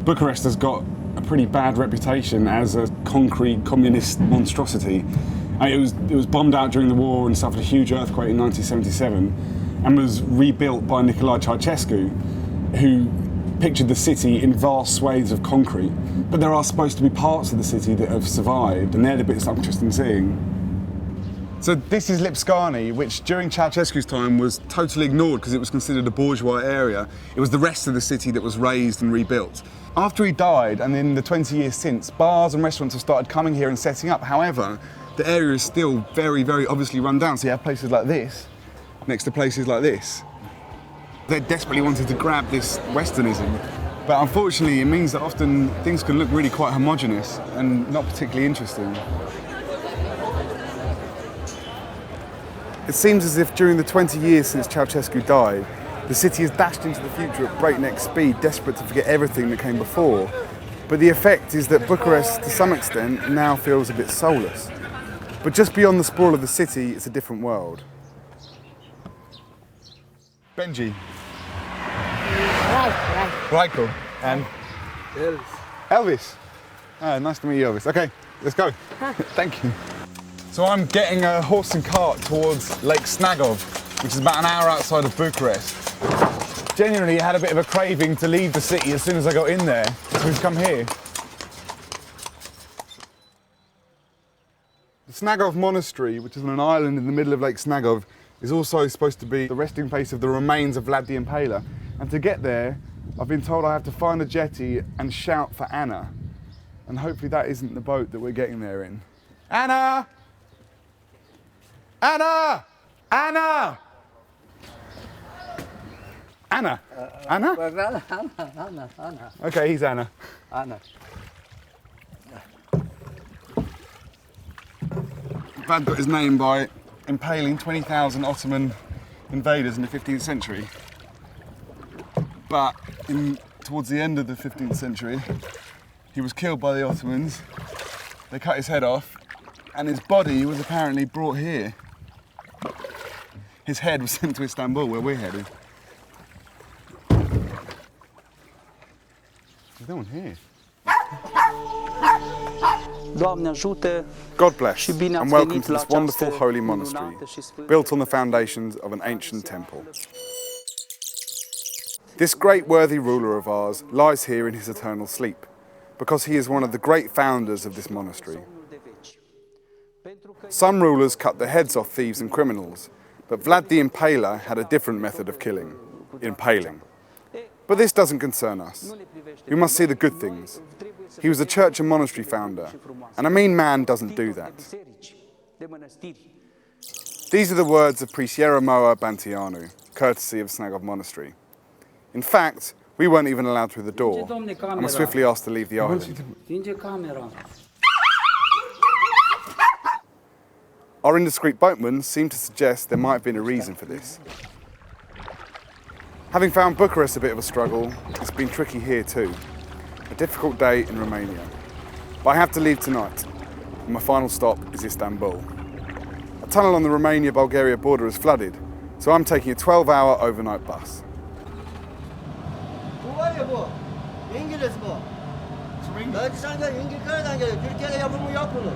Bucharest has got a pretty bad reputation as a concrete communist monstrosity. It was bombed out during the war and suffered a huge earthquake in 1977 and was rebuilt by Ceaucescu, who pictured the city in vast swathes of concrete. But there are supposed to be parts of the city that have survived, and they're the bits I'm interested in seeing. So this is Lipscani, which during Ceaucescu's time was totally ignored because it was considered a bourgeois area. It was the rest of the city that was razed and rebuilt. After he died, and in the 20 years since, bars and restaurants have started coming here and setting up. However, the area is still very, very obviously run down. So you have places like this next to places like this. They desperately wanted to grab this Westernism, but unfortunately it means that often things can look really quite homogenous and not particularly interesting. It seems as if during the 20 years since Ceaucescu died, the city has dashed into the future at breakneck speed, desperate to forget everything that came before. But the effect is that Bucharest, to some extent, now feels a bit soulless. But just beyond the sprawl of the city, it's a different world. Benji. Right. Cool. And? Elvis. Elvis. Oh, nice to meet you, Elvis. Okay, let's go. Thank you. So I'm getting a horse and cart towards Lake Snagov, which is about an hour outside of Bucharest. Genuinely, I had a bit of a craving to leave the city as soon as I got in there, so we've come here. The Snagov Monastery, which is on an island in the middle of Lake Snagov, is also supposed to be the resting place of the remains of Vlad the Impaler. And to get there, I've been told I have to find a jetty and shout for Anna. And hopefully that isn't the boat that we're getting there in. Anna! Anna! Anna! Anna? Anna? Anna. Okay, he's Anna. Anna. Vlad got his name by impaling 20,000 Ottoman invaders in the 15th century. But towards the end of the 15th century, he was killed by the Ottomans. They cut his head off, and his body was apparently brought here. His head was sent to Istanbul, where we're headed. There's no one here. God bless, and welcome to this wonderful holy monastery, built on the foundations of an ancient temple. This great worthy ruler of ours lies here in his eternal sleep, because he is one of the great founders of this monastery. Some rulers cut the heads off thieves and criminals, but Vlad the Impaler had a different method of killing, impaling. But this doesn't concern us. We must see the good things. He was a church and monastery founder, and a mean man doesn't do that. These are the words of priest Ieromoa Bantianu, courtesy of Snagov Monastery. In fact, we weren't even allowed through the door, and were swiftly asked to leave the island. Our indiscreet boatman seemed to suggest there might have been a reason for this. Having found Bucharest a bit of a struggle, it's been tricky here too. A difficult day in Romania. But I have to leave tonight, and my final stop is Istanbul. A tunnel on the Romania-Bulgaria border is flooded, so I'm taking a 12-hour overnight bus. İngiliz bu. Dağıstan'da İngiltere'den geliyor. Türkiye'de yapımı yok bunun.